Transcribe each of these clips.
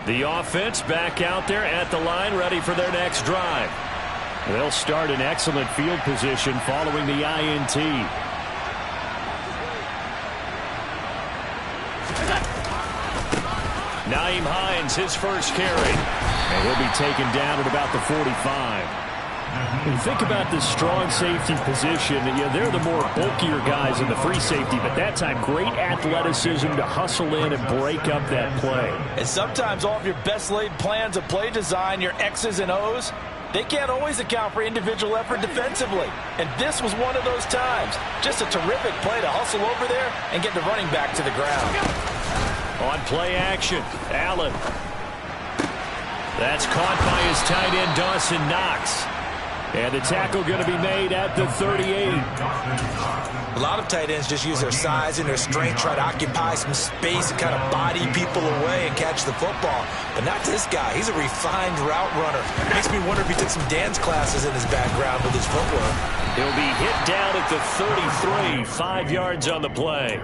The offense back out there at the line, ready for their next drive. They'll start in excellent field position following the INT. Nyheim Hines, his first carry. And he'll be taken down at about the 45. When you think about this strong safety position, they're the more bulkier guys in the free safety, but that time great athleticism to hustle in and break up that play. And sometimes all of your best laid plans of play design, your X's and O's, they can't always account for individual effort defensively. And this was one of those times. Just a terrific play to hustle over there and get the running back to the ground. On play action, Allen. That's caught by his tight end, Dawson Knox. And the tackle going to be made at the 38. A lot of tight ends just use their size and their strength, try to occupy some space and kind of body people away and catch the football. But not this guy. He's a refined route runner. Makes me wonder if he took some dance classes in his background with his footwork. He'll be hit down at the 33, 5 yards on the play.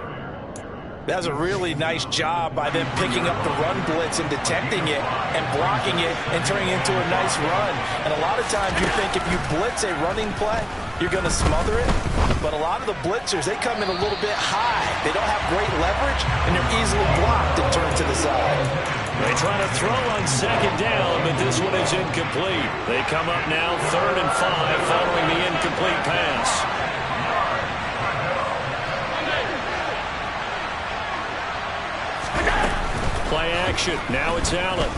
That was a really nice job by them picking up the run blitz and detecting it and blocking it and turning it into a nice run. And a lot of times you think if you blitz a running play, you're going to smother it. But a lot of the blitzers, they come in a little bit high. They don't have great leverage, and they're easily blocked and turned to the side. They try to throw on second down, but this one is incomplete. They come up now 3rd and 5 following the incomplete pass. Play action. Now it's Allen.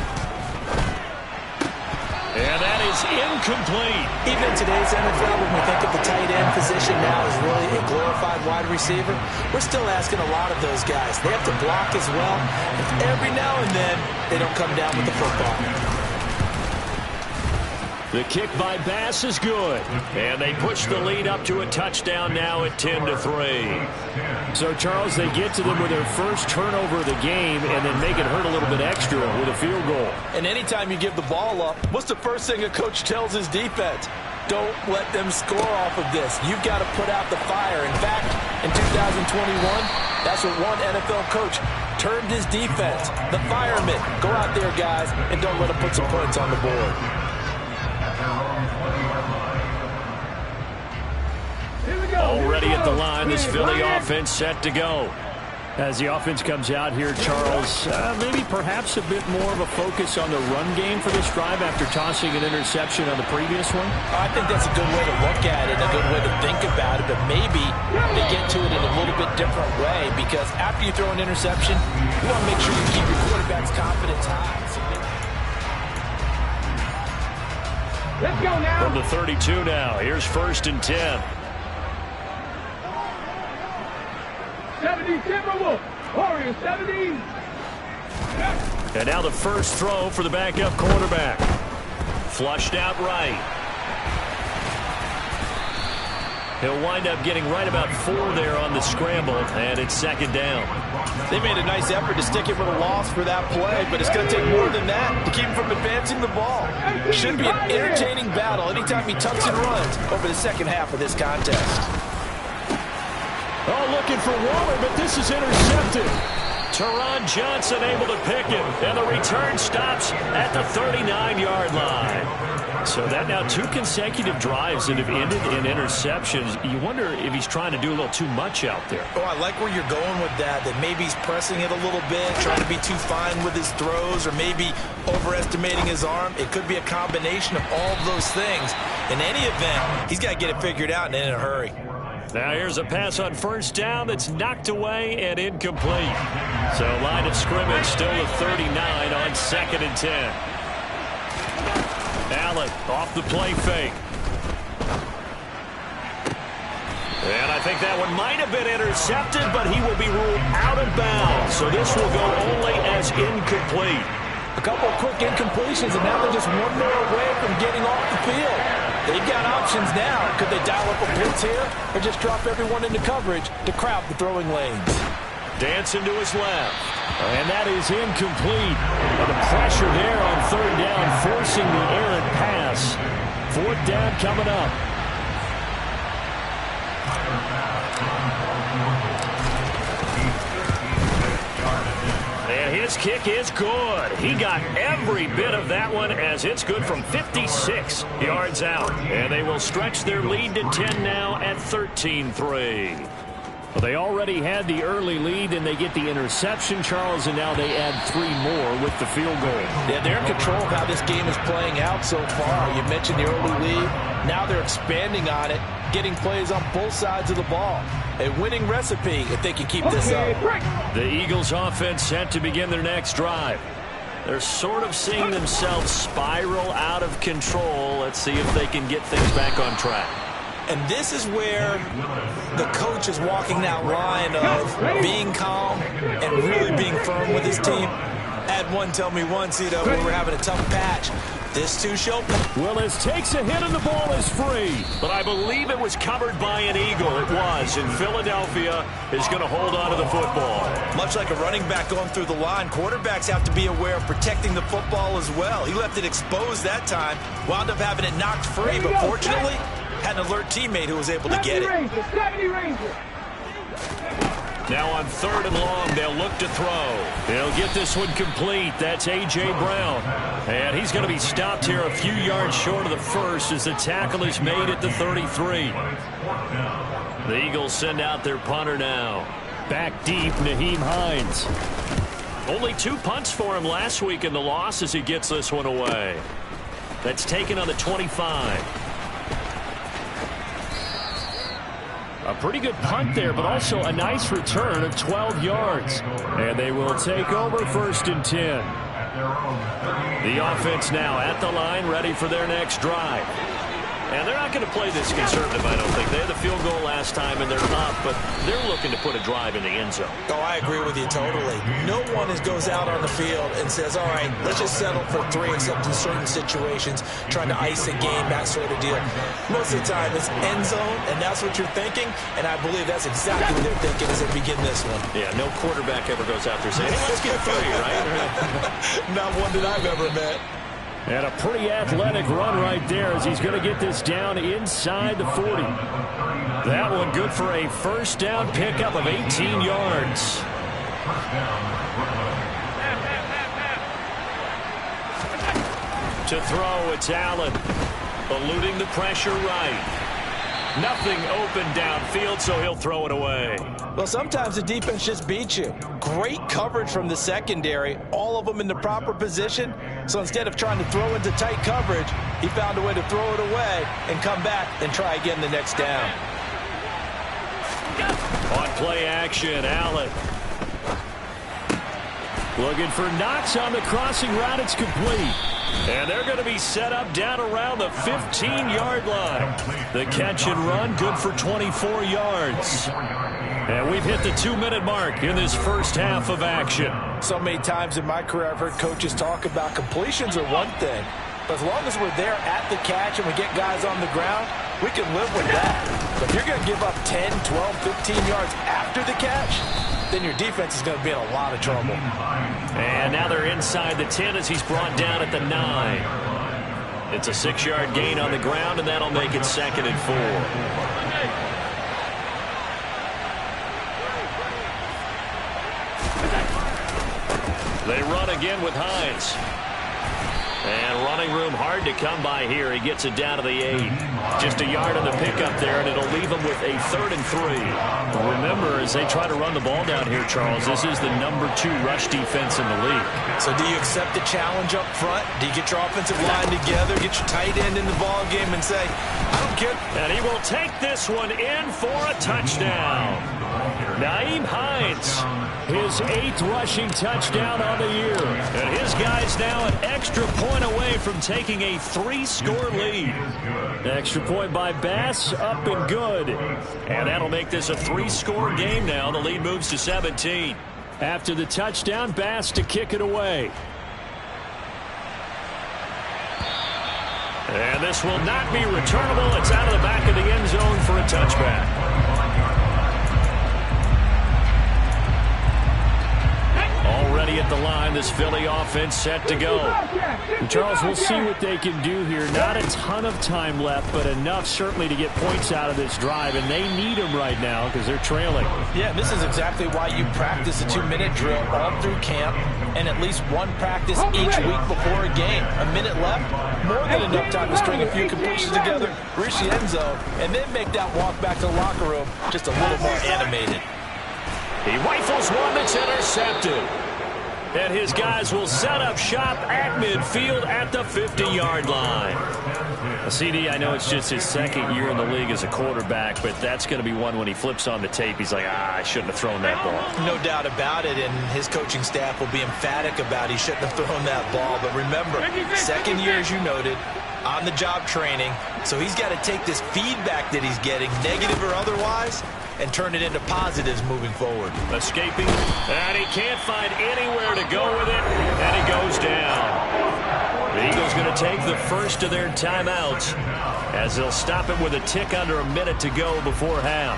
And that is incomplete. Even in today's NFL, when we think of the tight end position now as really a glorified wide receiver, we're still asking a lot of those guys. They have to block as well. And every now and then, they don't come down with the football. The kick by Bass is good. And they push the lead up to a touchdown now at 10-3. So, Charles, they get to them with their first turnover of the game and then make it hurt a little bit extra with a field goal. And anytime you give the ball up, what's the first thing a coach tells his defense? Don't let them score off of this. You've got to put out the fire. In fact, in 2021, that's what one NFL coach termed his defense. The firemen. Go out there, guys, and don't let them put some points on the board. Already at the line, this Philly offense set to go. As the offense comes out here, Charles, maybe perhaps a bit more of a focus on the run game for this drive after tossing an interception on the previous one? I think that's a good way to look at it, a good way to think about it, but maybe they get to it in a little bit different way because after you throw an interception, you want to make sure you keep your quarterback's confidence high. Let's go now. From the 32 now, here's 1st and 10. 70 Timberwolves. Warriors 70. And now the first throw for the backup quarterback. Flushed out right. He'll wind up getting right about 4 there on the scramble, and it's 2nd down. They made a nice effort to stick it with a loss for that play, but it's going to take more than that to keep him from advancing the ball. Should be an entertaining battle anytime he tucks and runs over the second half of this contest. Oh, looking for Waller, but this is intercepted. Teron Johnson able to pick him, and the return stops at the 39-yard line. So that now 2 consecutive drives that have ended in interceptions. You wonder if he's trying to do a little too much out there. Oh, I like where you're going with that maybe he's pressing it a little bit, trying to be too fine with his throws, or maybe overestimating his arm. It could be a combination of all of those things. In any event, he's got to get it figured out and in a hurry. Now here's a pass on 1st down that's knocked away and incomplete. So line of scrimmage still at 39 on 2nd and 10. Allen off the play fake. And I think that one might have been intercepted, but he will be ruled out of bounds. So this will go only as incomplete. A couple of quick incompletions, and now they're just one more away from getting off the field. They've got options now. Could they dial up a blitz here or just drop everyone into coverage to crowd the throwing lanes? Dancing to his left. And that is incomplete. And the pressure there on 3rd down, forcing the errant pass. 4th down coming up. And his kick is good. He got every bit of that one as it's good from 56 yards out. And they will stretch their lead to 10 now at 13-3. Well, they already had the early lead, and they get the interception, Charles, and now they add 3 more with the field goal. Yeah, they're in control of how this game is playing out so far. You mentioned the early lead. Now they're expanding on it, getting plays on both sides of the ball. A winning recipe if they can keep this up. The Eagles offense set to begin their next drive. They're sort of seeing themselves spiral out of control. Let's see if they can get things back on track. And this is where the coach is walking that line of being calm and really being firm with his team. Had one tell me once, we were having a tough patch. This too shall pass. Willis takes a hit and the ball is free. But I believe it was covered by an Eagle. It was. And Philadelphia is going to hold on to the football. Much like a running back going through the line, quarterbacks have to be aware of protecting the football as well. He left it exposed that time. Wound up having it knocked free, but fortunately had an alert teammate who was able to get it. Now on 3rd and long, they'll look to throw. They'll get this one complete. That's A.J. Brown. And he's going to be stopped here a few yards short of the first as the tackle is made at the 33. The Eagles send out their punter now. Back deep, Nyheim Hines. Only 2 punts for him last week in the loss as he gets this one away. That's taken on the 25. A pretty good punt there, but also a nice return of 12 yards. And they will take over 1st and 10. The offense now at the line, ready for their next drive. And they're not going to play this conservative, I don't think. They had the field goal last time, and they're up, but they're looking to put a drive in the end zone. Oh, I agree with you totally. No one goes out on the field and says, all right, let's just settle for 3, except in certain situations, trying to ice a game, that sort of deal. Most of the time, it's end zone, and that's what you're thinking, and I believe that's exactly what they're thinking as they begin this one. Yeah, no quarterback ever goes out there saying, hey, let's get 3, right? Not one that I've ever met. And a pretty athletic run right there as he's going to get this down inside the 40. That one good for a 1st down pickup of 18 yards. To throw, it's Allen. Eluding the pressure right. Nothing open downfield, so he'll throw it away. Well, sometimes the defense just beats you. Great coverage from the secondary, all of them in the proper position. So instead of trying to throw into tight coverage, he found a way to throw it away and come back and try again the next down. On play action, Allen. Looking for Knox on the crossing route. It's complete. And they're going to be set up down around the 15-yard line. The catch and run, good for 24 yards. And we've hit the 2-minute mark in this first half of action. So many times in my career, I've heard coaches talk about completions are one thing. But as long as we're there at the catch and we get guys on the ground, we can live with that. But if you're going to give up 10, 12, 15 yards after the catch, then your defense is going to be in a lot of trouble. And now they're inside the 10 as he's brought down at the 9. It's a 6-yard gain on the ground, and that'll make it 2nd and 4. They run again with Hines. And running room hard to come by here. He gets it down to the 8. Just a yard on the pickup there, and it'll leave him with a 3rd and 3. Remember, as they try to run the ball down here, Charles, this is the number 2 rush defense in the league. So do you accept the challenge up front? Do you get your offensive line together, get your tight end in the ball game and say, I don't care? And he will take this one in for a touchdown. Nyheim Hines, his 8th rushing touchdown on the year. And his guys now an extra point away from taking a 3-score lead. Extra point by Bass, up and good. And that'll make this a 3-score game now. The lead moves to 17. After the touchdown, Bass to kick it away. And this will not be returnable. It's out of the back of the end zone for a touchback. Already a at the line. This Philly offense set to go. And Charles, we'll see what they can do here. Not a ton of time left, but enough certainly to get points out of this drive, and they need them right now because they're trailing. Yeah, this is exactly why you practice a 2-minute drill all through camp and at least one practice each week before a game. A minute left, more than enough time to string a few completions together, reach the end zone, and then make that walk back to the locker room just a little more animated. He rifles one that's intercepted. And his guys will set up shop at midfield at the 50-yard line. CD, I know it's just his second year in the league as a quarterback, but that's going to be one when he flips on the tape. He's like, I shouldn't have thrown that ball. No doubt about it, and his coaching staff will be emphatic about he shouldn't have thrown that ball. But remember, second year, as you noted, on-the-job training, so he's got to take this feedback that he's getting, negative or otherwise, and turn it into positives moving forward. Escaping, and he can't find anywhere to go with it, and he goes down. The Eagles going to take the first of their timeouts as they'll stop it with a tick under a minute to go before half.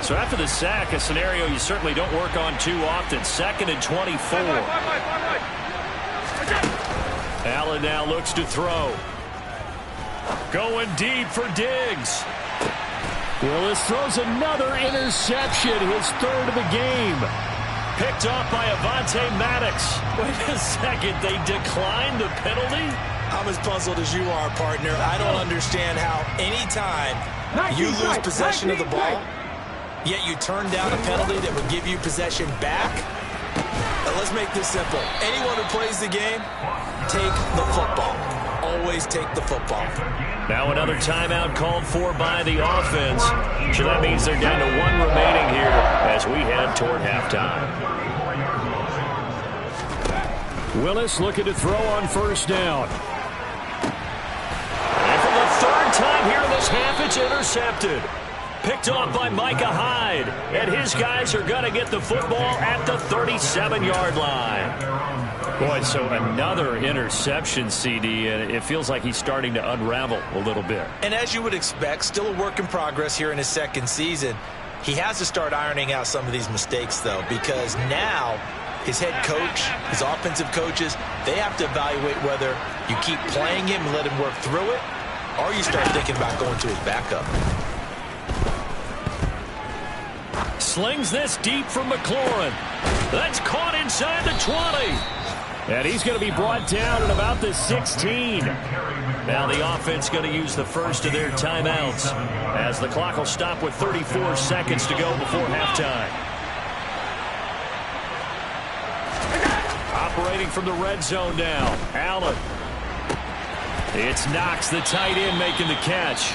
So after the sack, a scenario you certainly don't work on too often. 2nd and 24. Allen now looks to throw. Going deep for Diggs. Willis throws another interception, his third of the game. Picked off by Avonte Maddox. Wait a second, they declined the penalty? I'm as puzzled as you are, partner. I don't understand how any time you lose possession of the ball, yet you turn down a penalty that would give you possession back. Now let's make this simple. Anyone who plays the game, take the football. Always take the football. Now another timeout called for by the offense. So that means they're down to one remaining here as we head toward halftime. Willis looking to throw on first down. And for the third time here in this half, it's intercepted. Picked off by Micah Hyde. And his guys are going to get the football at the 37-yard line. Boy, so another interception, CD, and it feels like he's starting to unravel a little bit. And as you would expect, still a work in progress here in his second season. He has to start ironing out some of these mistakes, though, because now his head coach, his offensive coaches, they have to evaluate whether you keep playing him and let him work through it, or you start thinking about going to his backup. Slings this deep from McLaurin. That's caught inside the 20. And he's going to be brought down at about the 16. Now the offense going to use the first of their timeouts as the clock will stop with 34 seconds to go before halftime. Operating from the red zone now, Allen. It's Knox, the tight end, making the catch.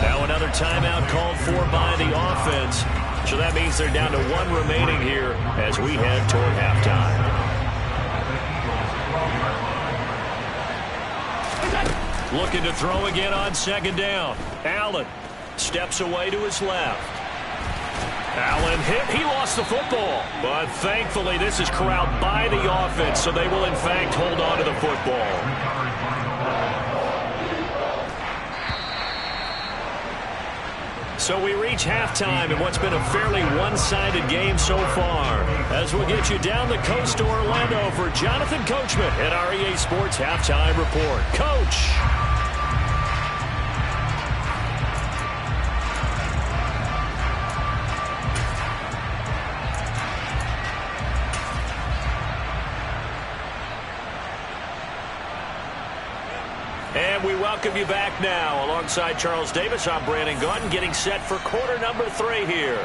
Now another timeout called for by the offense. So that means they're down to one remaining here as we head toward halftime. Looking to throw again on second down. Allen steps away to his left. Allen hit. He lost the football. But thankfully this is corralled by the offense, so they will in fact hold on to the football. So we reach halftime in what's been a fairly one-sided game so far. As we'll get you down the coast to Orlando for Jonathan Coachman at our EA Sports Halftime Report. Coach. And we welcome you back now. Alongside Charles Davis, I'm Brandon Gaudin, getting set for quarter number 3 here.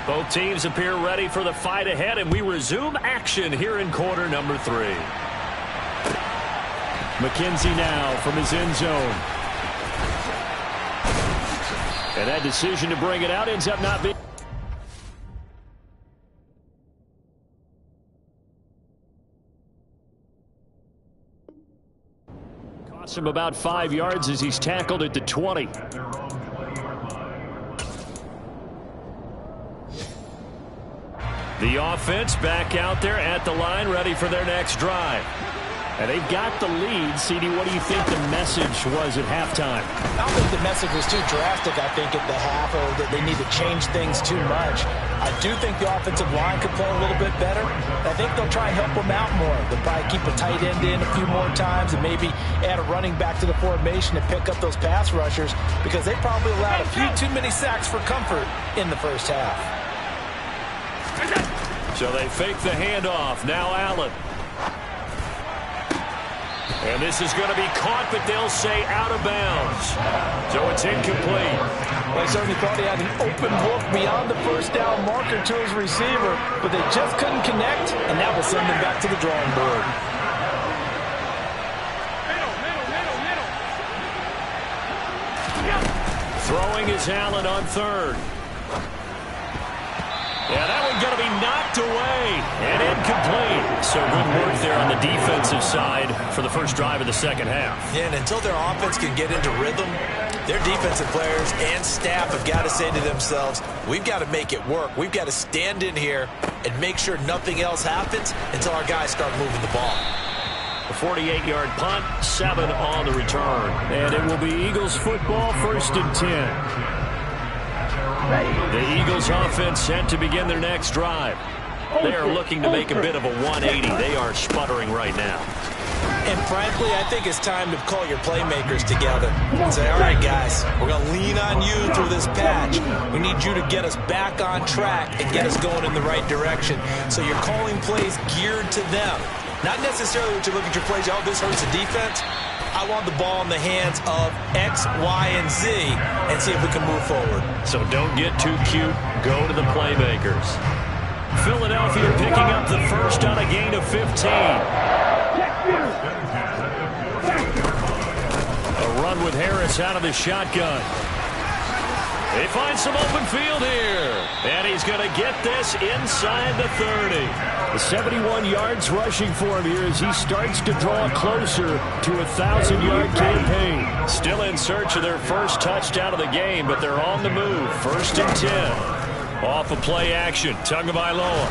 Both teams appear ready for the fight ahead, and we resume action here in quarter number 3. McKenzie now from his end zone. And that decision to bring it out ends up not being... Costs him about 5 yards as he's tackled at the 20. The offense back out there at the line, ready for their next drive. And they've got the lead. CD, what do you think the message was at halftime? I don't think the message was too drastic, I think, at the half, or that they need to change things too much. I do think the offensive line could play a little bit better. I think they'll try and help them out more. They'll probably keep a tight end in a few more times and maybe add a running back to the formation to pick up those pass rushers, because they probably allowed a few too many sacks for comfort in the first half. So they fake the handoff. Now Allen. And this is going to be caught, but they'll say out of bounds. So it's incomplete. Well, I certainly thought he had an open look beyond the first down marker to his receiver, but they just couldn't connect, and that will send them back to the drawing board. Throwing is Allen on third. Yeah, that one going to be knocked away and incomplete. So good work there on the defensive side for the first drive of the second half. Yeah, and until their offense can get into rhythm, their defensive players and staff have got to say to themselves, we've got to make it work. We've got to stand in here and make sure nothing else happens until our guys start moving the ball. A 48-yard punt, 7 on the return. And it will be Eagles football, 1st and 10. The Eagles offense set to begin their next drive. They are looking to make a bit of a 180. They are sputtering right now. And frankly, I think it's time to call your playmakers together and say, all right, guys, we're going to lean on you through this patch. We need you to get us back on track and get us going in the right direction. So you're calling plays geared to them. Not necessarily what you look at your plays, oh, this hurts the defense. I want the ball in the hands of X, Y, and Z and see if we can move forward. So don't get too cute. Go to the playmakers. Philadelphia picking up the first on a gain of 15. A run with Harris out of the shotgun. They find some open field here. And he's going to get this inside the 30. The 71 yards rushing for him here as he starts to draw closer to a 1,000-yard campaign. Still in search of their first touchdown of the game, but they're on the move. 1st and 10. Off of play action. Tagovailoa.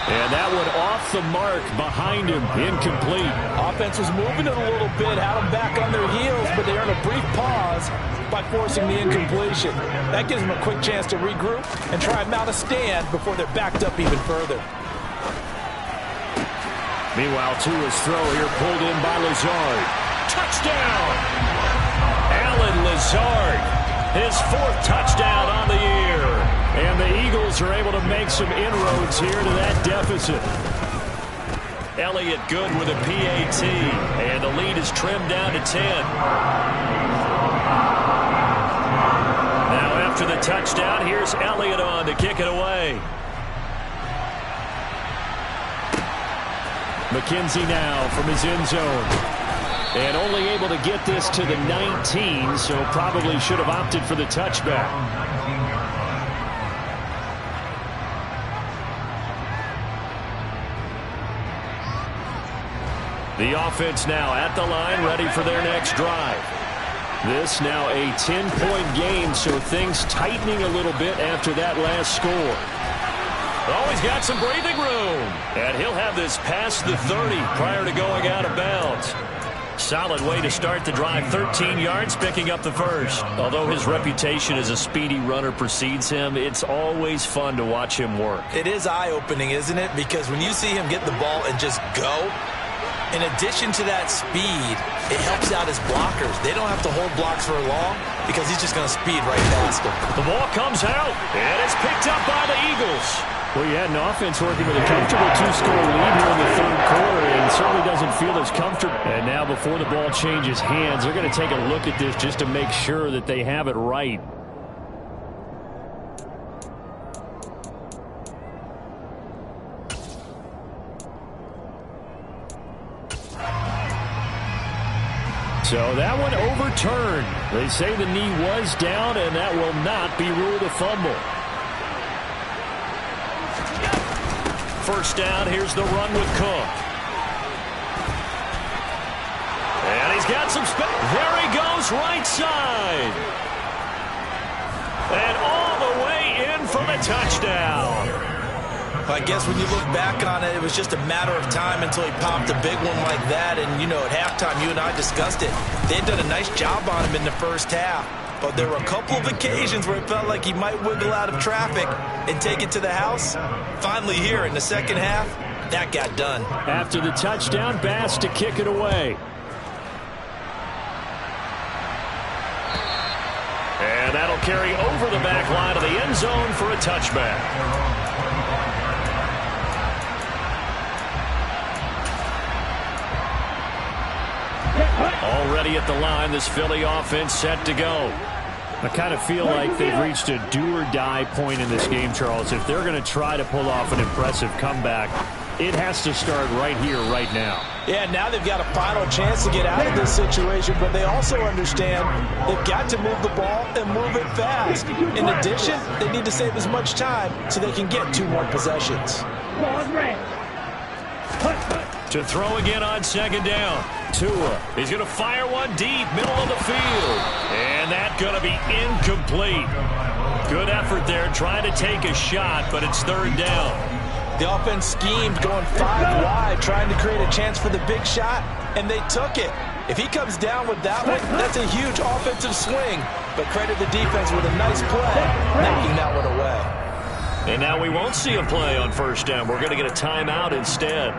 And that one off the mark behind him. Incomplete. Offense was moving it a little bit, had them back on their heels, but they earned a brief pause by forcing the incompletion. That gives them a quick chance to regroup and try and mount a stand before they're backed up even further. Meanwhile, Tua's throw here pulled in by Lazard. Touchdown! Allen Lazard, his 4th touchdown on the year. And the Eagles are able to make some inroads here to that deficit. Elliott good with a PAT. And the lead is trimmed down to 10. Now after the touchdown, here's Elliott on to kick it away. McKenzie now from his end zone. And only able to get this to the 19, so probably should have opted for the touchback. The offense now at the line, ready for their next drive. This now a 10-point game, so things tightening a little bit after that last score. Oh, he's got some breathing room. And he'll have this past the 30 prior to going out of bounds. Solid way to start the drive. 13 yards, picking up the first. Although his reputation as a speedy runner precedes him, it's always fun to watch him work. It is eye-opening, isn't it? Because when you see him get the ball and just go, in addition to that speed, it helps out his blockers. They don't have to hold blocks for long because he's just going to speed right past them. The ball comes out, and it's picked up by the Eagles. Well, you had an offense working with a comfortable 2-score lead here in the 3rd quarter, and certainly doesn't feel as comfortable. And now before the ball changes hands, they're going to take a look at this just to make sure that they have it right. So that one overturned. They say the knee was down, and that will not be ruled a fumble. First down, here's the run with Cook. And he's got some space. There he goes, right side. And all the way in for the touchdown. I guess when you look back on it, it was just a matter of time until he popped a big one like that. And, you know, at halftime, you and I discussed it. They had done a nice job on him in the first half. But there were a couple of occasions where it felt like he might wiggle out of traffic and take it to the house. Finally here in the second half, that got done. After the touchdown, Bass to kick it away. And that'll carry over the back line of the end zone for a touchback. Already at the line, this Philly offense set to go. I kind of feel like they've reached a do-or-die point in this game, Charles. If they're going to try to pull off an impressive comeback, it has to start right here, right now. Yeah, now they've got a final chance to get out of this situation, but they also understand they've got to move the ball and move it fast. In addition, they need to save as much time so they can get 2 more possessions. To throw again on second down. Tua, he's going to fire one deep, middle of the field. And that's going to be incomplete. Good effort there, trying to take a shot, but it's third down. The offense schemed going 5 wide, trying to create a chance for the big shot, and they took it. If he comes down with that one, that's a huge offensive swing. But credit the defense with a nice play, knocking that one away. And now we won't see a play on first down. We're going to get a timeout instead.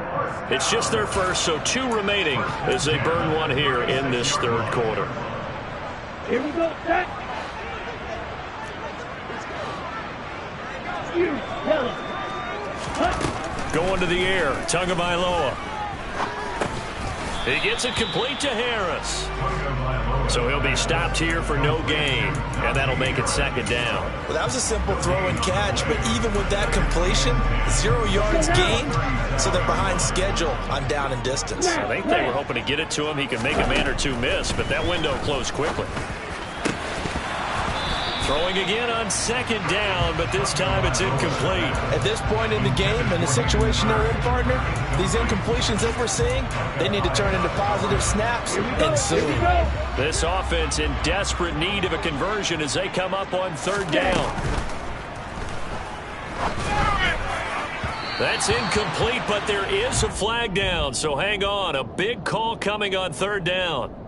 It's just their first, so 2 remaining as they burn one here in this third quarter. Here we go, set. You, yellow. Going to the air, Tagovailoa. He gets it complete to Harris. So he'll be stopped here for no gain, and that'll make it second down. Well, that was a simple throw and catch, but even with that completion, 0 yards gained, so they're behind schedule on down and distance. I think they were hoping to get it to him. He could make a man or 2 miss, but that window closed quickly. Throwing again on second down, but this time it's incomplete. At this point in the game, in the situation they're in, partner, these incompletions that we're seeing, they need to turn into positive snaps, and soon. This offense in desperate need of a conversion as they come up on third down. That's incomplete, but there is a flag down, so hang on. A big call coming on third down.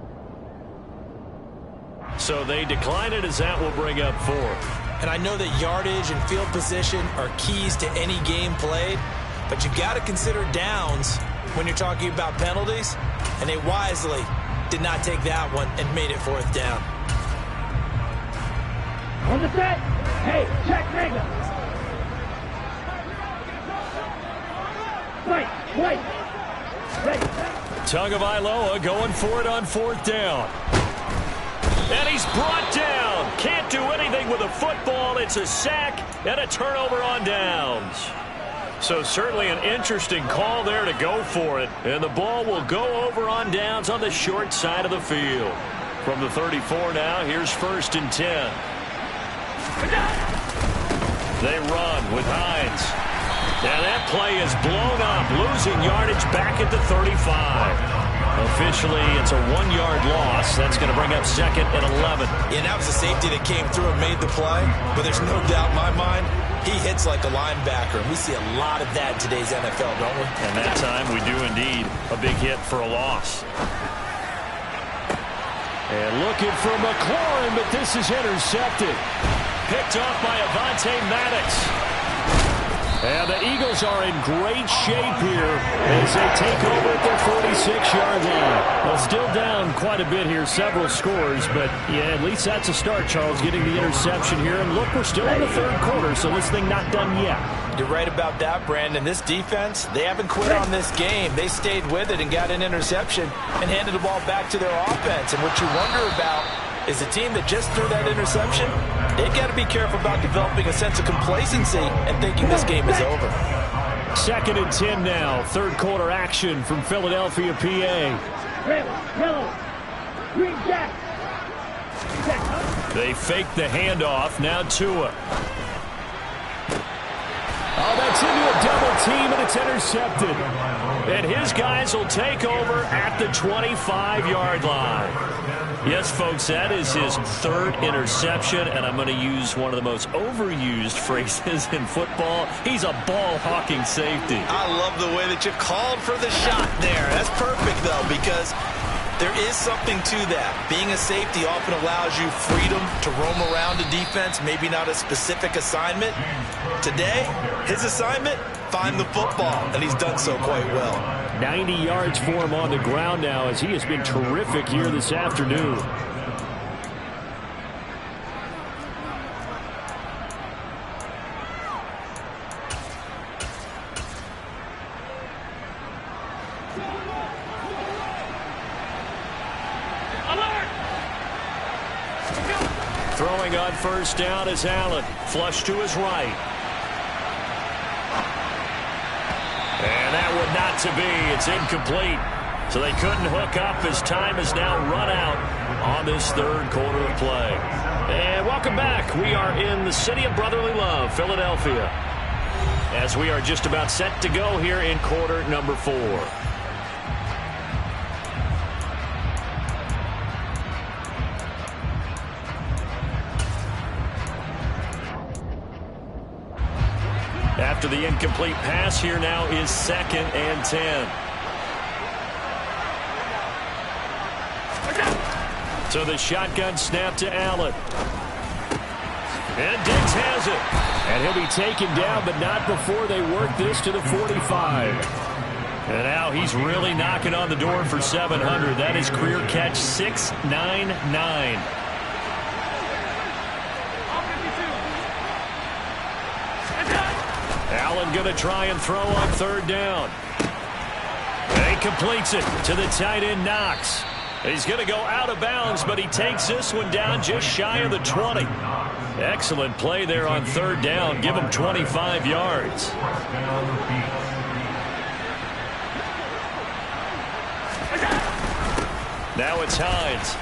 So they decline it as that will bring up 4. And I know that yardage and field position are keys to any game played, but you've got to consider downs when you're talking about penalties, and they wisely did not take that one and made it 4th down. On the set. Hey, check Vega. Wait. Ready. Tagovailoa going for it on 4th down. And he's brought down. Can't do anything with a football. It's a sack and a turnover on downs. So certainly an interesting call there to go for it. And the ball will go over on downs on the short side of the field. From the 34 now, here's 1st and 10. They run with Hines. And that play is blown up, losing yardage back at the 35. Officially, it's a 1-yard loss. That's going to bring up 2nd and 11. Yeah, that was a safety that came through and made the play. But there's no doubt in my mind, he hits like a linebacker. And we see a lot of that in today's NFL, don't we? And that time, we do indeed. A big hit for a loss. And looking for McLaurin, but this is intercepted. Picked off by Avonte Maddox. And the Eagles are in great shape here as they take over at their 46-yard line. Well, still down quite a bit here, several scores, but yeah, at least that's a start, Charles, getting the interception here. And look, we're still in the third quarter, so this thing not done yet. You're right about that, Brandon. This defense, they haven't quit on this game. They stayed with it and got an interception and handed the ball back to their offense. And what you wonder about is the team that just threw that interception, they've got to be careful about developing a sense of complacency and thinking this game is over. 2nd and 10 now. Third quarter action from Philadelphia, PA. Yellow. Green jack. They fake the handoff. Now Tua. Oh, that's Gets into a double team, and it's intercepted. And his guys will take over at the 25-yard line. Yes, folks, that is his third interception, and I'm going to use one of the most overused phrases in football. He's a ball-hawking safety. I love the way that you called for the shot there. That's perfect, though, because there is something to that. Being a safety often allows you freedom to roam around a defense, maybe not a specific assignment. Today, his assignment, find the football, and he's done so quite well. 90 yards for him on the ground now as he has been terrific here this afternoon. Throwing on first down is Allen. Flush to his right. And that would not to be. It's incomplete. So they couldn't hook up as time has now run out on this third quarter of play. And welcome back. We are in the city of brotherly love, Philadelphia, as we are just about set to go here in quarter number 4. After the incomplete pass, here now is 2nd and 10. So the shotgun snap to Allen. And Diggs has it. And he'll be taken down, but not before they work this to the 45. And now he's really knocking on the door for 700. That is career catch 699. Allen going to try and throw on third down. And he completes it to the tight end, Knox. He's going to go out of bounds, but he takes this one down just shy of the 20. Excellent play there on third down. Give him 25 yards. Now it's Hines.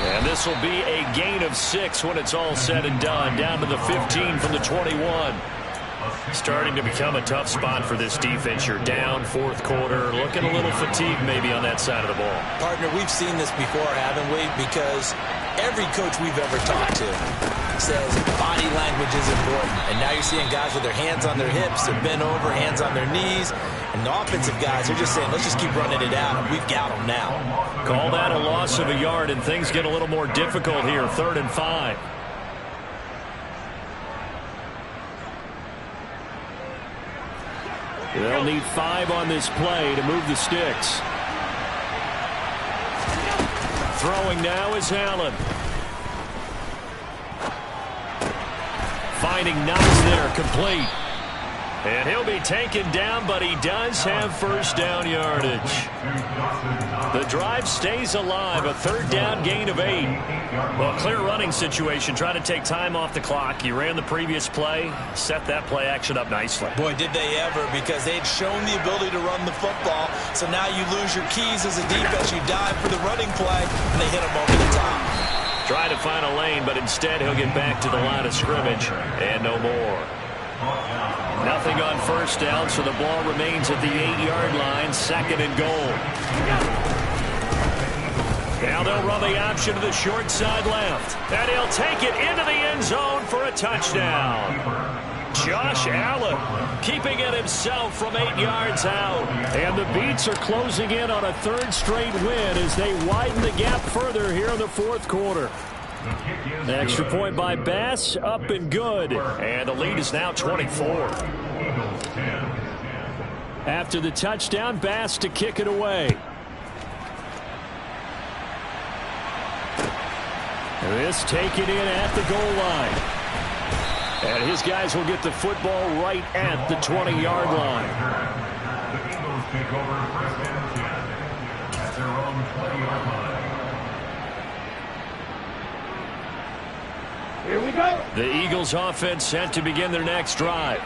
And this will be a gain of 6 when it's all said and done. Down to the 15 from the 21. Starting to become a tough spot for this defense. You're down fourth quarter. Looking a little fatigued maybe on that side of the ball. Partner, we've seen this before, haven't we? Because every coach we've ever talked to says body language is important. And now you're seeing guys with their hands on their hips, they're bent over, hands on their knees. And the offensive guys are just saying, let's just keep running it out, and we've got them now. Call that a loss of a yard, and things get a little more difficult here. 3rd and 5. They'll need 5 on this play to move the sticks. Throwing now is Allen. Finding Knox there, complete. And he'll be taken down, but he does have first down yardage. The drive stays alive, a 3rd down gain of 8. Well, clear running situation, trying to take time off the clock. You ran the previous play, set that play action up nicely. Boy, did they ever, because they'd shown the ability to run the football. So now you lose your keys as a defense. You dive for the running play, and they hit him over the top. Try to find a lane, but instead he'll get back to the line of scrimmage, and no more. Nothing on first down, so the ball remains at the 8-yard line, 2nd and goal. Now they'll run the option to the short side left. And he'll take it into the end zone for a touchdown. Josh Allen keeping it himself from 8 yards out. And the Beats are closing in on a 3rd straight win as they widen the gap further here in the 4th quarter. The extra point by Bass, up and good. And the lead is now 24. After the touchdown, Bass to kick it away. This taken in at the goal line. And his guys will get the football right at the 20-yard line. The Eagles take over 1st and 10 at their own 20-yard line. Here we go. The Eagles offense set to begin their next drive.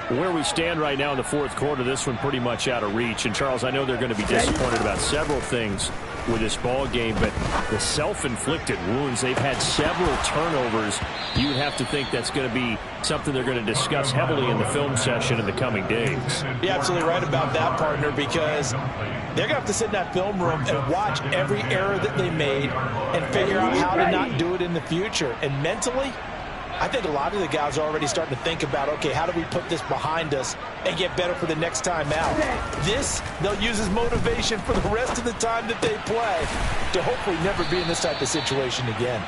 Where we stand right now in the 4th quarter, this one pretty much out of reach. And, Charles, I know they're going to be disappointed about several things with this ball game, but the self-inflicted wounds, they've had several turnovers. You would have to think that's going to be something they're going to discuss heavily in the film session in the coming days. You're absolutely right about that, partner, because they're going to have to sit in that film room and watch every error that they made and figure out how to not do it in the future. And mentally, I think a lot of the guys are already starting to think about, okay, how do we put this behind us and get better for the next time out? This, they'll use as motivation for the rest of the time that they play to hopefully never be in this type of situation again.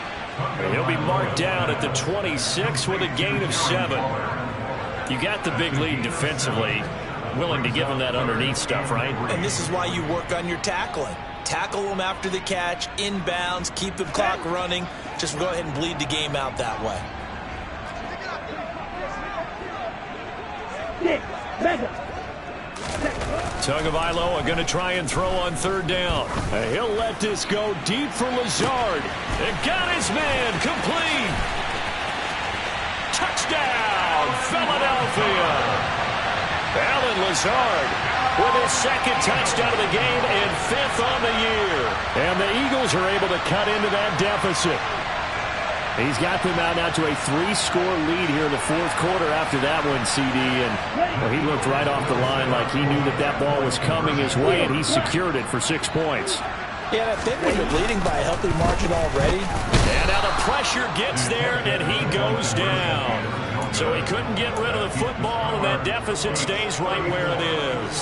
He'll be marked down at the 26 with a gain of 7. You got the big lead defensively, willing to give him that underneath stuff, right? And this is why you work on your tackling. Tackle them after the catch, inbounds, keep the clock running. Just go ahead and bleed the game out that way. Tagovailoa going to try and throw on 3rd down. He'll let this go deep for Lazard. It got his man complete. Touchdown, Philadelphia. Allen Lazard with his 2nd touchdown of the game and 5th on the year. And the Eagles are able to cut into that deficit. He's got them out now to a 3-score lead here in the 4th quarter after that one, CD. And well, he looked right off the line like he knew that that ball was coming his way, and he secured it for 6 points. Yeah, I think when you're leading by a healthy margin already. And now the pressure gets there, and he goes down. So he couldn't get rid of the football, and that deficit stays right where it is.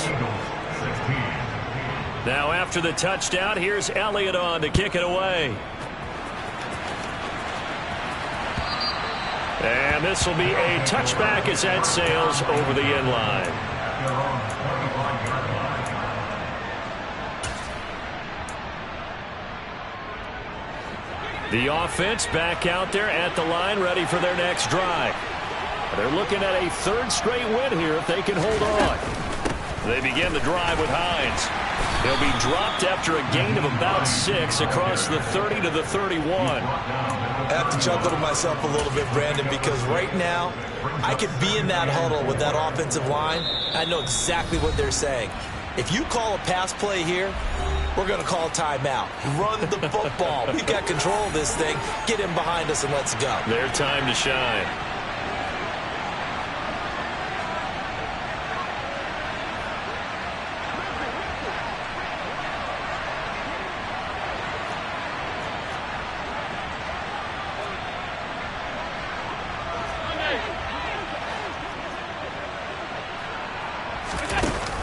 Now after the touchdown, here's Elliott on to kick it away. And this will be a touchback as that sails over the end line. The offense back out there at the line, ready for their next drive. They're looking at a 3rd straight win here if they can hold on. They begin the drive with Hines. He'll be dropped after a gain of about 6 across the 30 to the 31. I have to chuckle to myself a little bit, Brandon, because right now I could be in that huddle with that offensive line. I know exactly what they're saying. If you call a pass play here, we're going to call a timeout. Run the football. We've got control of this thing. Get him behind us and let's go. Their time to shine.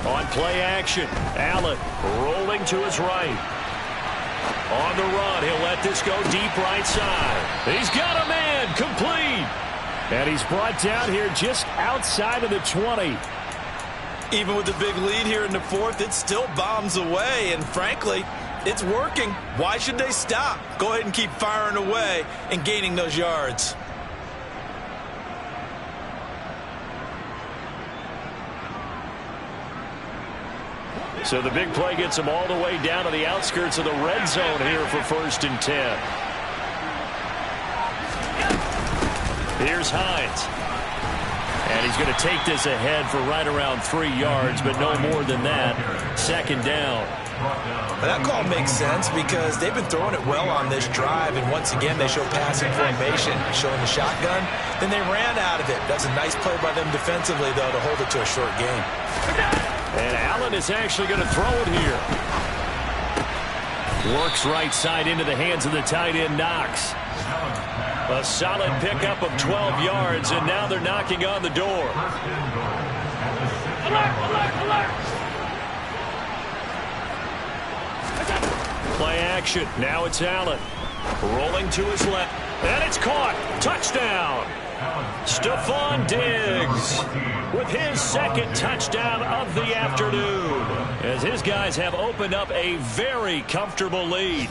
On play action, Allen rolling to his right. On the run, he'll let this go deep right side. He's got a man, complete. And he's brought down here just outside of the 20. Even with the big lead here in the 4th, it still bombs away. And frankly, it's working. Why should they stop? Go ahead and keep firing away and gaining those yards. So the big play gets him all the way down to the outskirts of the red zone here for 1st and 10. Here's Hines. And he's going to take this ahead for right around 3 yards, but no more than that. 2nd down. That call makes sense because they've been throwing it well on this drive, and once again they show passing formation, showing the shotgun. Then they ran out of it. That's a nice play by them defensively, though, to hold it to a short game. And Allen is actually going to throw it here. Works right side into the hands of the tight end, Knox. A solid pickup of 12 yards, and now they're knocking on the door. Alert, alert, alert! Play action. Now it's Allen. Rolling to his left. And it's caught. Touchdown. Stephon Diggs with his 2nd touchdown of the afternoon, as his guys have opened up a very comfortable lead.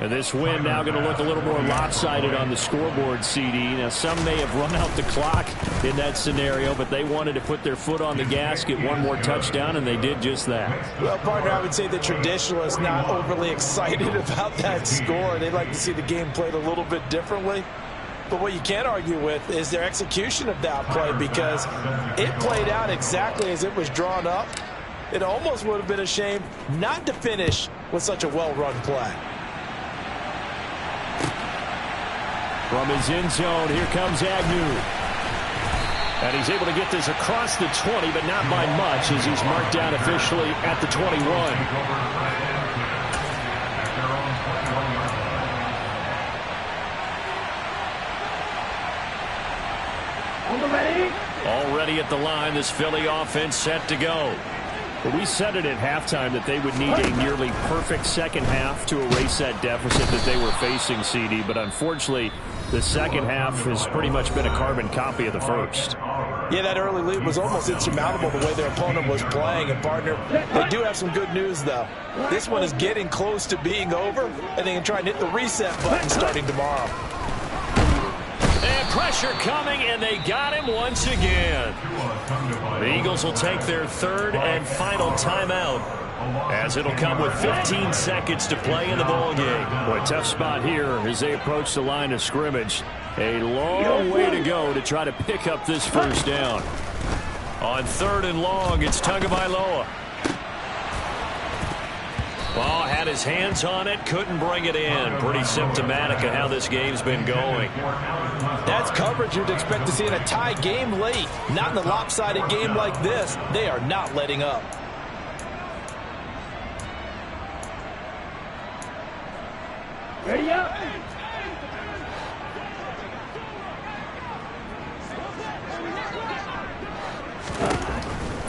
And this win now going to look a little more lopsided on the scoreboard, CD. Now, some may have run out the clock in that scenario, but they wanted to put their foot on the gas, get one more touchdown, and they did just that. Well, partner, I would say the traditionalists not overly excited about that score. They'd like to see the game played a little bit differently. But what you can't argue with is their execution of that play, because it played out exactly as it was drawn up. it almost would have been a shame not to finish with such a well-run play. From his end zone, here comes Agnew. And he's able to get this across the 20, but not by much, as he's marked down officially at the 21. Already at the line, this Philly offense set to go. But we said it at halftime that they would need a nearly perfect second half to erase that deficit that they were facing, CD. But unfortunately, the second half has pretty much been a carbon copy of the first. Yeah, that early lead was almost insurmountable the way their opponent was playing. And, partner, they do have some good news, though. This one is getting close to being over, and they can try and hit the reset button starting tomorrow. And pressure coming, and they got him once again. The Eagles will take their third and final timeout, as it'll come with 15 seconds to play in the ballgame. Boy, tough spot here as they approach the line of scrimmage. A long way to go to try to pick up this first down. On third and long, it's Tagovailoa. Ball had his hands on it, couldn't bring it in. Pretty symptomatic of how this game's been going. That's coverage you'd expect to see in a tie game late. Not in a lopsided game like this. They are not letting up. Ready up.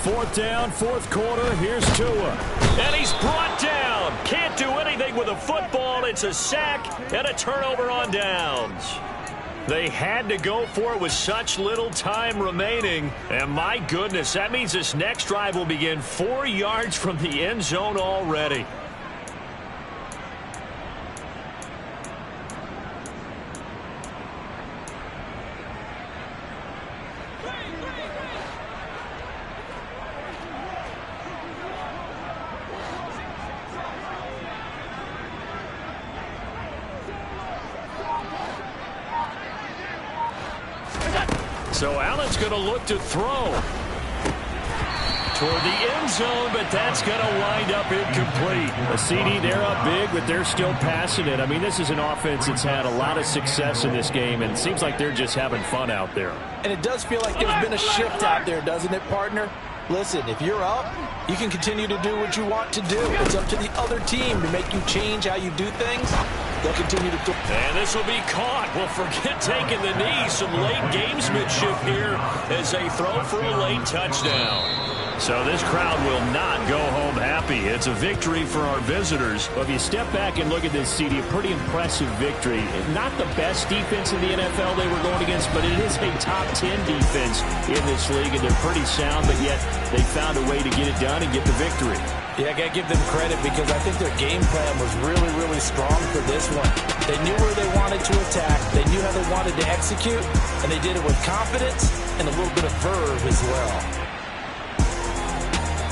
Fourth down, fourth quarter. Here's Tua. And he's brought down. Can't do anything with a football. It's a sack and a turnover on downs. They had to go for it with such little time remaining. And my goodness, that means this next drive will begin 4 yards from the end zone already. So Allen's going to look to throw toward the end zone, but that's going to wind up incomplete. A CD, they're up big, but they're still passing it. I mean, this is an offense that's had a lot of success in this game, and it seems like they're just having fun out there. And it does feel like there's been a shift out there, doesn't it, partner? Listen, if you're up, you can continue to do what you want to do. It's up to the other team to make you change how you do things. They'll continue to do. And this will be caught. Well, forget taking the knee. Some late gamesmanship here as they throw for a late touchdown. So this crowd will not go home happy. It's a victory for our visitors. Well, if you step back and look at this, CD, a pretty impressive victory. Not the best defense in the NFL they were going against, but it is a top 10 defense in this league, and they're pretty sound, but yet they found a way to get it done and get the victory. Yeah, I got to give them credit because I think their game plan was really, really strong for this one. They knew where they wanted to attack. They knew how they wanted to execute, and they did it with confidence and a little bit of verve as well.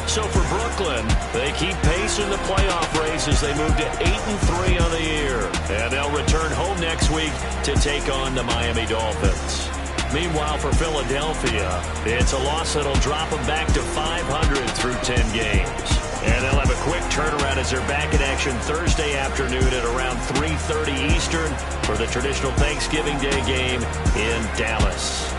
So for Brooklyn, they keep pace in the playoff race as they move to 8-3 on the year. And they'll return home next week to take on the Miami Dolphins. Meanwhile, for Philadelphia, it's a loss that'll drop them back to 500 through 10 games. And they'll have a quick turnaround as they're back in action Thursday afternoon at around 3:30 Eastern for the traditional Thanksgiving Day game in Dallas.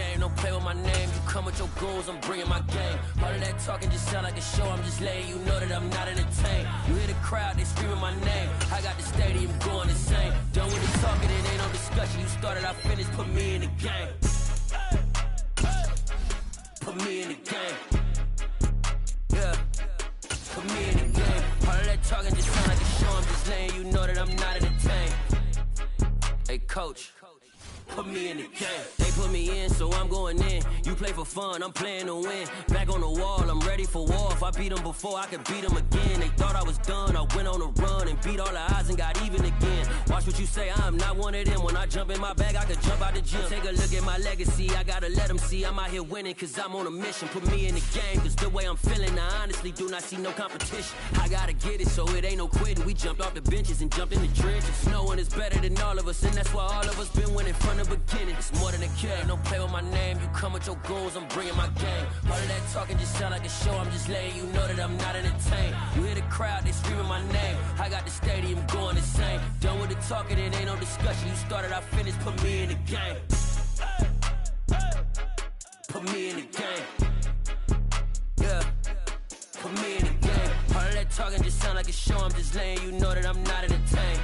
game, don't play with my name. You come with your goons, I'm bringing my game. All of that talking just sound like a show, I'm just letting you know that I'm not entertained. You hear the crowd, they screaming my name. I got the stadium going insane. Done with the talking, it ain't no discussion. You started, I finished, put me in the game. Put me in the game. Yeah. Put me in the game. All of that talking just sound like a show, I'm just letting you know that I'm not entertained. Hey, coach. Put me in the game. They put me in, so I'm going in. You play for fun, I'm playing to win. Back on the wall, I'm ready for war. If I beat them before, I could beat them again. They thought I was done, I went on a run and beat all the odds and got even again. Watch what you say, I'm not one of them. When I jump in my bag, I could jump out the gym. Take a look at my legacy, I gotta let them see I'm out here winning, cause I'm on a mission. Put me in the game, cause the way I'm feeling, I honestly do not see no competition. I gotta get it, so it ain't no quitting. We jumped off the benches and jumped in the trenches. No one is better than all of us, and that's why all of us been winning from the beginning. It's more than a game, don't play with my name. You come with your goons, I'm bringing my game. All of that talking just sound like a show, I'm just letting you know that I'm not entertained. You hear the crowd, they screaming my name. I got the stadium going insane. Done with the talking, it ain't no discussion. You started, I finished, put me in the game. Put me in the game. Yeah. Put me in the game. All of that talking just sound like a show, I'm just letting you know that I'm not entertained.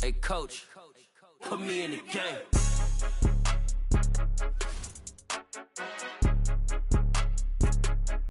Hey, coach. Put me in the game.